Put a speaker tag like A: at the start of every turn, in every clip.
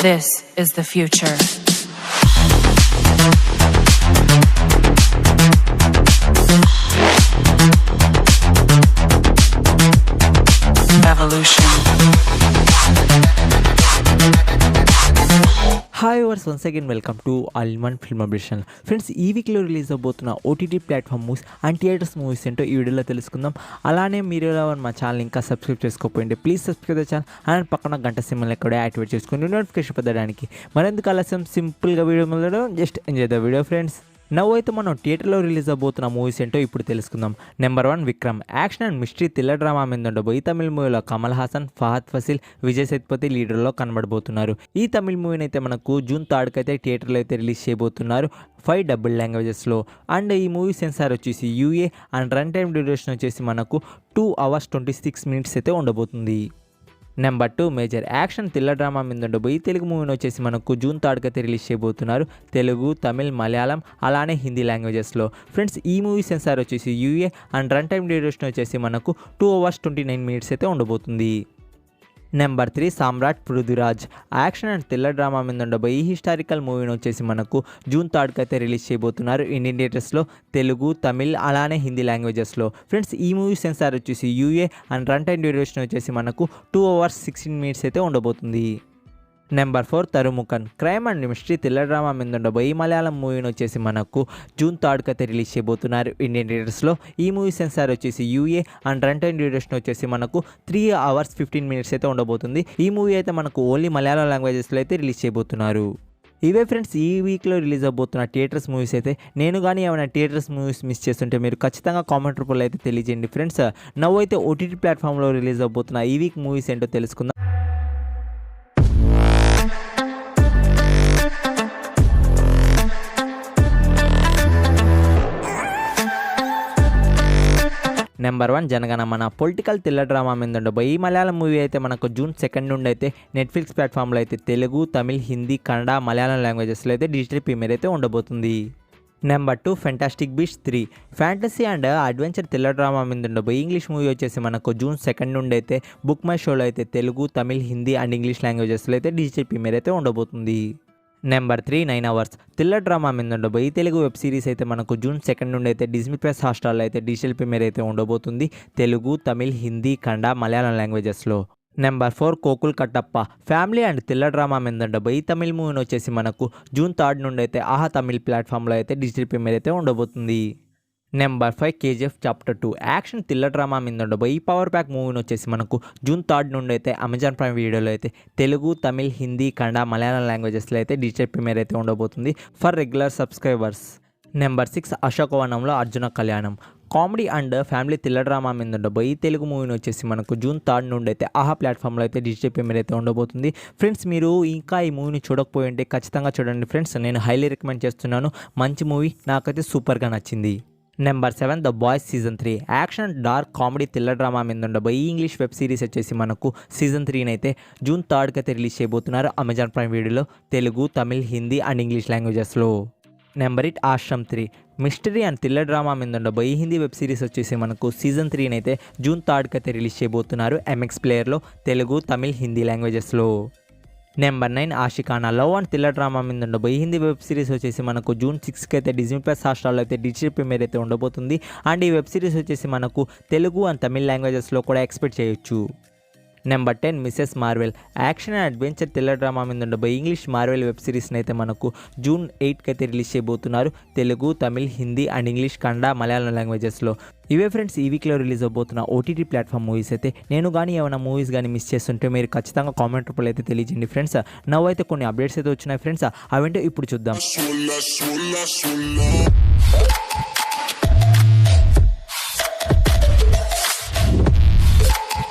A: This is the future. Evolution.
B: Hi వర్స్ once again welcome to all in one film updation. Friends, ఈ వీక్లో release అవబోతున్న OTT platform movies and theatres movies ఏంటో ఈ వీడియోలో తెలుసుకుందాం. అలానే మీరు మా ఛానల్ ఇంకా సబ్స్క్రైబ్ చేసుకోకపోయింటే please subscribe the channel and పక్కన గంట సింబల్ కూడా యాక్టివేట్ చేసుకుని నోటిఫికేషన్ పొందడానికి. మరెందుకు ఆలస్యం, సింపుల్గా వీడియో మొదలడం, just enjoy the video friends. నవ్వు అయితే మనం థియేటర్లో రిలీజ్ అవబోతున్న మూవీస్ ఏంటో ఇప్పుడు తెలుసుకుందాం. Number 1 Vikram. Action and mystery thriller drama మీద ఉండబోయి తమిళ మూవీలో కమల్ హాసన్, ఫహద్ ఫసిల్, విజయ్ సేతుపతి లీడర్లో కనబడబోతున్నారు. ఈ తమిళ మూవీని అయితే మనకు జూన్ 3 అయితే థియేటర్లో అయితే రిలీజ్ చేయబోతున్నారు 5 డబుల్ లాంగ్వేజెస్లో. అండ్ ఈ మూవీ సెన్సార్ వచ్చేసి UA and run time duration వచ్చేసి మనకు 2 hours 26 minutes అయితే ఉండబోతుంది. Number 2 Major. Action thriller drama మీద ఉండబోయి తెలుగు మూవీని వచ్చేసి మనకు జూన్ 3 అయితే రిలీజ్ చేయబోతున్నారు తెలుగు, తమిళ్, మలయాళం అలానే హిందీ లాంగ్వేజెస్లో. ఫ్రెండ్స్, ఈ మూవీ సెన్సార్ వచ్చేసి UA and run time duration వచ్చేసి మనకు 2 hours 29 minutes అయితే ఉండబోతుంది. Number 3 Samrat Prithviraj. Action and thriller drama మీద ఉండబోయి ఈ హిస్టారికల్ మూవీని వచ్చేసి మనకు జూన్ 3 అయితే రిలీజ్ చేయబోతున్నారు ఇండియన్ థియేటర్స్లో తెలుగు, తమిళ్ అలానే హిందీ లాంగ్వేజెస్లో. ఫ్రెండ్స్, ఈ మూవీ సెన్సార్ వచ్చేసి UA and run time duration వచ్చేసి మనకు 2 hours 16 minutes అయితే ఉండబోతుంది. Number 4 Thuramukham. Crime and mystery thriller drama మీద ఉండబోయి మలయాళం మూవీని వచ్చేసి మనకు జూన్ 3 అయితే రిలీజ్ చేయబోతున్నారు ఇండియన్ థియేటర్స్లో. ఈ మూవీ సెన్సార్ వచ్చేసి UA and run time duration వచ్చేసి మనకు 3 hours 15 minutes అయితే ఉండబోతుంది. ఈ మూవీ అయితే మనకు ఓన్లీ మలయాళం లాంగ్వేజెస్లో అయితే రిలీజ్ చేయబోతున్నారు. ఇవే ఫ్రెండ్స్ ఈ వీక్లో రిలీజ్ అవబోతున్న థియేటర్స్ మూవీస్ అయితే. నేను కానీ ఏమైనా థియేటర్స్ మూవీస్ మిస్ చేస్తుంటే మీరు ఖచ్చితంగా కామెంట్ రూపంలో అయితే తెలియజేయండి ఫ్రెండ్స్. నవ్వు అయితే ఓటీటీ ప్లాట్ఫామ్లో రిలీజ్ అవబోతున్న ఈ వీక్ మూవీస్ ఏంటో తెలుసుకుందాం. Number 1 Janaganamana. Political thriller drama మీద ఉండబోయి ఈ మలయాళం మూవీ అయితే మనకు జూన్ 2 నుండి అయితే నెట్ఫ్లిక్స్ ప్లాట్ఫామ్లో అయితే తెలుగు, తమిళ్, హిందీ, కన్నడ, మలయాళం లాంగ్వేజెస్లో అయితే డిజిటల్ ప్రీమియర్ అయితే ఉండబోతుంది. Number 2 fantastic beast 3. Fantasy and adventure thriller drama మీద ఉండబోయి ఇంగ్లీష్ మూవీ వచ్చేసి మనకు జూన్ 2 నుండి అయితే బుక్ మై షోలో అయితే తెలుగు, తమిళ్, హిందీ అండ్ ఇంగ్లీష్ లాంగ్వేజెస్లో అయితే డిజిటల్ ప్రీమియర్ అయితే ఉండబోతుంది. Number 3 9 hours. థ్రిల్లర్ డ్రామా మీద ఉండబోయి తెలుగు వెబ్ సిరీస్ అయితే మనకు జూన్ 2 నుండి అయితే డిజ్నీ ప్లస్ హాట్‌స్టార్లో అయితే డిజిటల్ ప్రీమియర్ అయితే ఉండబోతుంది తెలుగు, తమిళ్, హిందీ, కన్నడ, మలయాళం లాంగ్వేజెస్లో. Number 4 Kokul Kattappa. Family and thriller drama మీద ఉండబోయి తమిళ్ మూవీని వచ్చేసి మనకు జూన్ 3 నుండి అయితే ఆహా తమిళ్ ప్లాట్ఫామ్లో అయితే డిజిటల్ ప్రీమియర్ అయితే ఉండబోతుంది. Number 5 KGF chapter 2. Action thriller drama మీద ఉండబోయి ఈ పవర్ ప్యాక్ మూవీని వచ్చేసి మనకు జూన్ 3 నుండి అయితే అమెజాన్ ప్రైమ్ వీడియోలో అయితే తెలుగు, తమిళ్, హిందీ, కన్నడ, మలయాళం లాంగ్వేజెస్లో అయితే డిజిటల్ ప్రీమియర్ అయితే ఉండబోతుంది ఫర్ రెగ్యులర్ సబ్స్క్రైబర్స్. నెంబర్ 6 అశోకవనంలో Arjuna Kalyanam. Comedy and family thriller drama మీద ఉండబోయి తెలుగు మూవీని వచ్చేసి మనకు జూన్ 3 నుండి అయితే ఆహా ప్లాట్ఫామ్లో అయితే డిజిటల్ ప్రీమియర్ అయితే ఉండబోతుంది. ఫ్రెండ్స్, మీరు ఇంకా ఈ మూవీని చూడకపోయి ఉంటే ఖచ్చితంగా చూడండి ఫ్రెండ్స్. నేను హైలీ రికమెండ్ చేస్తున్నాను. మంచి మూవీ, నాకైతే సూపర్గా నచ్చింది. Number 7 the boys season 3. Action dark comedy thriller drama మీద ఉండబోయి ఇంగ్లీష్ వెబ్ సిరీస్ వచ్చేసి మనకు సీజన్ 3 అయితే జూన్ 3 అయితే రిలీజ్ చేయబోతున్నారు అమెజాన్ ప్రైమ్ వీడియోలో తెలుగు, తమిళ్, హిందీ అండ్ ఇంగ్లీష్ లాంగ్వేజెస్లో. Number 8 Aashram 3. Mystery and thriller drama మీద ఉండబోయి హిందీ వెబ్ సిరీస్ వచ్చేసి మనకు సీజన్ 3 అయితే జూన్ 3 అయితే రిలీజ్ చేయబోతున్నారు ఎంఎక్స్ ప్లేయర్లో తెలుగు, తమిళ్, హిందీ లాంగ్వేజెస్లో. Number 9 Aashiqana. Love and thriller drama మీద ఉండబోయి హిందీ వెబ్ సిరీస్ వచ్చేసి మనకు జూన్ 6 అయితే డిజ్నీ ప్లస్ హాట్‌స్టార్లో అయితే డిజిటల్ ప్రీమియర్ అయితే ఉండబోతుంది. అండ్ ఈ వెబ్ సిరీస్ వచ్చేసి మనకు తెలుగు అండ్ తమిళ్ లాంగ్వేజెస్లో కూడా ఎక్స్పెక్ట్ చేయొచ్చు. Number 10 Mrs Marvel. Action and adventure thriller drama మీద ఉండబోయి ఇంగ్లీష్ మార్వెల్ వెబ్ సిరీస్ని అయితే మనకు జూన్ 8 అయితే రిలీజ్ చేయబోతున్నారు తెలుగు, తమిళ్, హిందీ అండ్ ఇంగ్లీష్, కన్నడ, మలయాళం లాంగ్వేజెస్లో. ఇవే ఫ్రెండ్స్ ఈ వీక్లో రిలీజ్ అవబోతున్న ఓటీటీ ప్లాట్ఫామ్ మూవీస్ అయితే. నేను కానీ ఏమైనా మూవీస్ కానీ మిస్ చేస్తుంటే మీరు ఖచ్చితంగా కామెంట్ రూపంలో అయితే తెలియజేయండి ఫ్రెండ్స్. నవ్వు అయితే కొన్ని అప్డేట్స్ అయితే వచ్చినాయి ఫ్రెండ్స్, అవేంటో ఇప్పుడు చూద్దాం.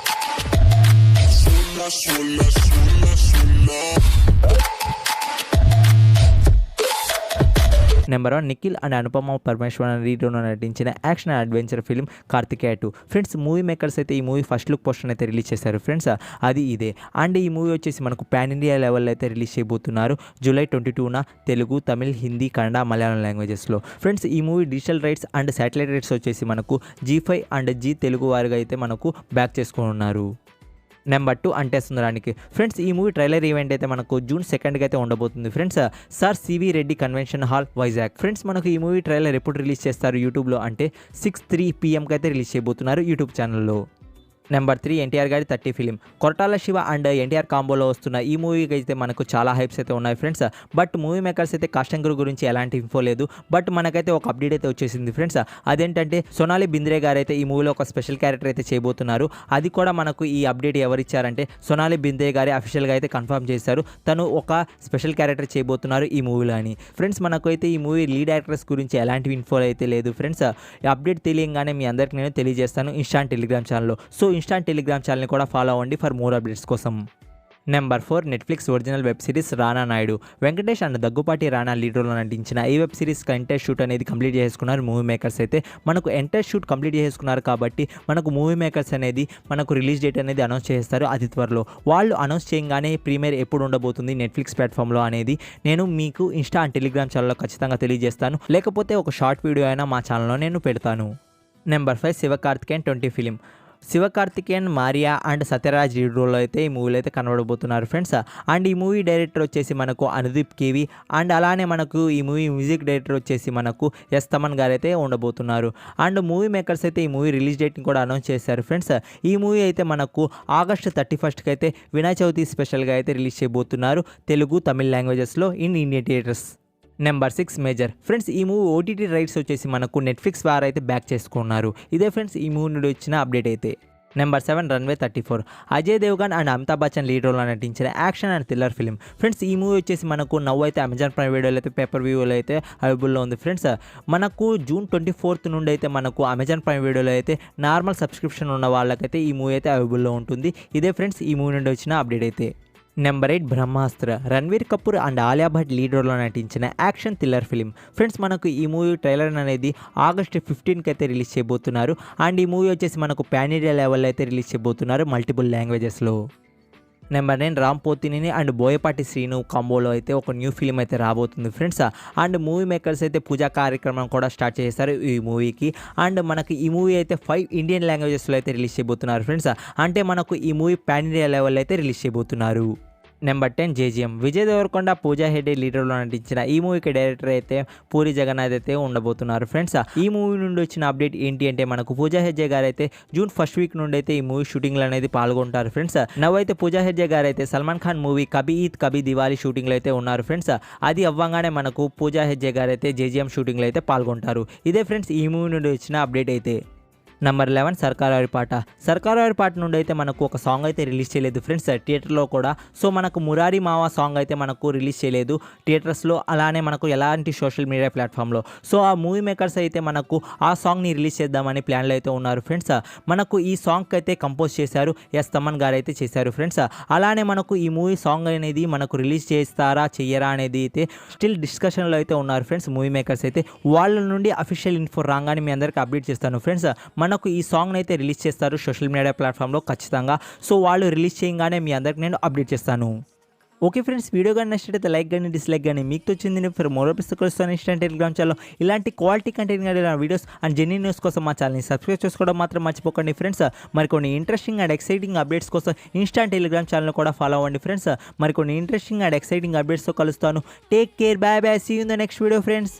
B: నెంబర్ 1 నిఖిల్ అండ్ అనుపమ పరమేశ్వరన్ రీటోలో నటించిన action and adventure film Karthikeya 2. Friends, movie makers అయితే ఈ మూవీ ఫస్ట్ లుక్ పోస్టర్ అయితే రిలీజ్ చేశారు ఫ్రెండ్స్. అది ఇదే. అండ్ ఈ మూవీ వచ్చేసి మనకు పాన్ ఇండియా లెవెల్లో అయితే రిలీజ్ చేయబోతున్నారు జూలై 22న తెలుగు, తమిళ్, హిందీ, కన్నడ, మలయాళం లాంగ్వేజెస్లో. ఫ్రెండ్స్, ఈ movie digital rights and satellite rights వచ్చేసి మనకు G5 అండ్ జీ తెలుగు వారిగా అయితే మనకు బ్యాక్ చేసుకొని ఉన్నారు. నెంబర్ 2 అంటే సుందరానికి. ఫ్రెండ్స్ ఈ మూవీ ట్రైలర్ ఈవెంట్ అయితే మనకు జూన్ 2కి అయితే ఉండబోతుంది friends. Sir CV Reddy convention hall Vizag. Friends మనకు ఈ మూవీ ట్రైలర్ ఎప్పుడు రిలీజ్ చేస్తారు యూట్యూబ్లో అంటే 6:03 PM అయితే రిలీజ్ చేయబోతున్నారు యూట్యూబ్ ఛానల్లో. నెంబర్ 3 ఎన్టీఆర్ గారి 30 ఫిలిం. కొరటాల శివ అండ్ ఎన్టీఆర్ కాంబోలో వస్తున్న ఈ మూవీకి అయితే మనకు చాలా హైప్స్ అయితే ఉన్నాయి ఫ్రెండ్స్. బట్ మూవీ మేకర్స్ అయితే కాస్టింగ్ గురించి ఎలాంటి ఇన్ఫో లేదు. బట్ మనకైతే ఒక అప్డేట్ అయితే వచ్చేసింది ఫ్రెండ్స్. అదేంటంటే సోనాలి బింద్రే గారు అయితే ఈ మూవీలో ఒక స్పెషల్ క్యారెక్టర్ అయితే చేయబోతున్నారు. అది కూడా మనకు ఈ అప్డేట్ ఎవరు ఇచ్చారంటే సోనాలి బింద్రే గారి అఫీషియల్గా అయితే కన్ఫర్మ్ చేశారు. తను ఒక స్పెషల్ క్యారెక్టర్ చేయబోతున్నారు ఈ మూవీలో అని. ఫ్రెండ్స్ మనకు అయితే ఈ మూవీ లీడ్ యాక్టర్స్ గురించి ఎలాంటి ఇన్ఫో అయితే లేదు ఫ్రెండ్స్. ఈ అప్డేట్ తెలియగానే మీ అందరికి నేను తెలియజేస్తాను ఇన్స్టాంట్ టెలిగ్రామ్ ఛానల్లో. సో ఇన్స్టాంట్ టెలిగ్రామ్ ఛానల్ని కూడా ఫాలో అవ్వండి ఫర్ మోర్ అప్డేట్స్ కోసం. Number 4 Netflix original web series Rana Naidu. Venkatesh and Daggubati Rana lead రోల్లో నటించిన ఈ వెబ్ సిరీస్ ఎంటైర్ షూట్ అనేది కంప్లీట్ చేసుకున్నారు మూవీ మేకర్స్ అయితే. మనకు ఎంటైర్ షూట్ కంప్లీట్ చేసుకున్నారు కాబట్టి మనకు మూవీ మేకర్స్ అనేది మనకు రిలీజ్ డేట్ అనేది అనౌన్స్ చేస్తారు అతి త్వరలో. వాళ్ళు అనౌన్స్ చేయగానే ప్రీమియర్ ఎప్పుడు ఉండబోతుంది నెట్ఫ్లిక్స్ ప్లాట్ఫామ్లో అనేది నేను మీకు ఇన్స్టా అండ్ టెలిగ్రామ్ ఛానల్లో ఖచ్చితంగా తెలియజేస్తాను. లేకపోతే ఒక షార్ట్ వీడియో అయినా మా ఛానల్లో నేను పెడతాను. Number 5 Sivakarthikeyan 20 film. Sivakarthikeyan, Maria and Sathyaraj lead రోల్లో అయితే ఈ మూవీలో అయితే కనబడబోతున్నారు ఫ్రెండ్స్. అండ్ ఈ మూవీ డైరెక్టర్ వచ్చేసి మనకు అనుదీప్ కేవి అండ్ అలానే మనకు ఈ మూవీ మ్యూజిక్ డైరెక్టర్ వచ్చేసి మనకు ఎస్ తమన్ గారు అయితే ఉండబోతున్నారు. అండ్ మూవీ మేకర్స్ అయితే ఈ మూవీ రిలీజ్ డేట్ని కూడా అనౌన్స్ చేశారు ఫ్రెండ్స్. ఈ మూవీ అయితే మనకు ఆగస్టు 31కి అయితే వినాయక చవితి స్పెషల్గా అయితే రిలీజ్ చేయబోతున్నారు తెలుగు తమిళ్ లాంగ్వేజెస్లో in Indian theatres. Number 6 Major. Friends ఈ మూవీ ఓటీటీ రైట్స్ వచ్చేసి మనకు నెట్ఫ్లిక్స్ వారు అయితే బ్యాక్ చేసుకున్నారు. ఇదే ఫ్రెండ్స్ ఈ మూవీ నుండి వచ్చిన అప్డేట్ అయితే. Number 7 runway 34. Ajay Devgan and Amitabh Bachchan lead రోల్లో నటించిన action and thriller film. Friends ఈ మూవీ వచ్చేసి మనకు నవ్వు అయితే అమెజాన్ ప్రైమ్ వీడియోలో అయితే పేపర్ వ్యూలో అయితే అవైలబుల్లో ఉంది ఫ్రెండ్స్. మనకు జూన్ 24th నుండి అయితే మనకు అమెజాన్ ప్రైమ్ వీడియోలో అయితే నార్మల్ సబ్స్క్రిప్షన్ ఉన్న వాళ్ళకైతే ఈ మూవీ అయితే అవైలబుల్లో ఉంటుంది. ఇదే ఫ్రెండ్స్ ఈ మూవీ నుండి వచ్చిన అప్డేట్ అయితే. Number 8 Brahmastra. Ranveer Kapoor and Alia Bhatt lead రోల్లో నటించిన యాక్షన్ థ్రిల్లర్ ఫిలిం. ఫ్రెండ్స్ మనకు ఈ మూవీ ట్రైలర్ అనేది ఆగస్టు 15కి అయితే రిలీజ్ చేయబోతున్నారు. అండ్ ఈ మూవీ వచ్చేసి మనకు పాన్ ఇండియా లెవెల్లో అయితే రిలీజ్ చేయబోతున్నారు మల్టిపుల్ లాంగ్వేజెస్లో. నెంబర్ 9 రామ్ పోతినేని అండ్ బోయపాటి శ్రీను కాంబోలో అయితే ఒక న్యూ ఫిలిం అయితే రాబోతుంది ఫ్రెండ్స్. అండ్ మూవీ మేకర్స్ అయితే పూజా కార్యక్రమం కూడా స్టార్ట్ చేశారు ఈ మూవీకి. అండ్ మనకి ఈ మూవీ అయితే 5 ఇండియన్ లాంగ్వేజెస్లో అయితే రిలీజ్ చేయబోతున్నారు ఫ్రెండ్స్. అంటే మనకు ఈ మూవీ పాన్ ఇండియా లెవెల్లో అయితే రిలీజ్ చేయబోతున్నారు. Number 10 JGM. విజయ్ దేవరకొండ, పూజా హెగ్డే లీడర్లో నటించిన ఈ మూవీకి డైరెక్టర్ అయితే పూరి జగన్నాథ్ అయితే ఉండబోతున్నారు ఫ్రెండ్స్. ఈ మూవీ నుండి వచ్చిన అప్డేట్ ఏంటి అంటే మనకు పూజా హెగ్డే గారు అయితే జూన్ 1st వీక్ నుండి అయితే ఈ మూవీ షూటింగ్లో అనేది పాల్గొంటారు ఫ్రెండ్స్. నవ్వైతే పూజా హెగ్డే గారు అయితే సల్మాన్ ఖాన్ మూవీ కబీ ఈద్ కబీ దివాళీ షూటింగ్లో అయితే ఉన్నారు ఫ్రెండ్స్. అది అవ్వగానే మనకు పూజా హెగ్డే గారు అయితే జేజీఎం షూటింగ్లో అయితే పాల్గొంటారు. ఇదే ఫ్రెండ్స్ ఈ మూవీ నుండి వచ్చిన అప్డేట్ అయితే. నెంబర్ 11 సర్కారు పాట. సర్కారు పాట నుండి అయితే మనకు ఒక సాంగ్ అయితే రిలీజ్ చేయలేదు ఫ్రెండ్స్ థియేటర్లో కూడా. సో మనకు మురారి మావా సాంగ్ అయితే మనకు రిలీజ్ చేయలేదు థియేటర్స్లో, అలానే మనకు ఎలాంటి సోషల్ మీడియా ప్లాట్ఫామ్లో. సో ఆ మూవీ మేకర్స్ అయితే మనకు ఆ సాంగ్ని రిలీజ్ చేద్దామని ప్లాన్లో అయితే ఉన్నారు ఫ్రెండ్స్. మనకు ఈ సాంగ్కి అయితే కంపోజ్ చేశారు ఎస్ తమన్ గారు అయితే చేశారు ఫ్రెండ్స్. అలానే మనకు ఈ మూవీ సాంగ్ అనేది మనకు రిలీజ్ చేస్తారా చెయ్యరా అనేది అయితే స్టిల్ డిస్కషన్లో అయితే ఉన్నారు ఫ్రెండ్స్ మూవీ మేకర్స్ అయితే. వాళ్ళ నుండి అఫీషియల్ ఇన్ఫో రాగానే మీ అందరికీ అప్డేట్ చేస్తాను ఫ్రెండ్స్. మనకు ఈ సాంగ్ని అయితే రిలీజ్ చేస్తారు సోషల్ మీడియా ప్లాట్ఫామ్లో ఖచ్చితంగా. సో వాళ్ళు రిలీజ్ చేయగానే మీ అందరికి నేను అప్డేట్ చేస్తాను. ఓకే ఫ్రెండ్స్, వీడియో కానీ నచ్చినట్లయితే లైక్ కానీ డిస్లైక్ కానీ మీకు వచ్చింది ఫర్ మోర్ పుస్తకాలు ఇన్స్టెంట్ టెలిగ్రామ్ ఛానల్లో ఇలాంటి quality content videos and genuine news కోసం మా ఛానల్ని సబ్స్క్రైబ్ చేసుకోవడం మాత్రం మర్చిపోకండి ఫ్రెండ్స్. మరికొన్ని ఇంట్రెస్టింగ్ అండ్ ఎక్సైటింగ్ అప్డేట్స్ కోసం ఇన్స్టాంట్ టెలిగ్రామ్ ఛానల్ కూడా ఫాలో అవ్వండి ఫ్రెండ్స్. మరికొన్ని ఇంట్రెస్టింగ్ అండ్ ఎక్సైటింగ్ అప్డేట్స్తో కలుస్తాను. Take care, bye bye, see you in the next video friends.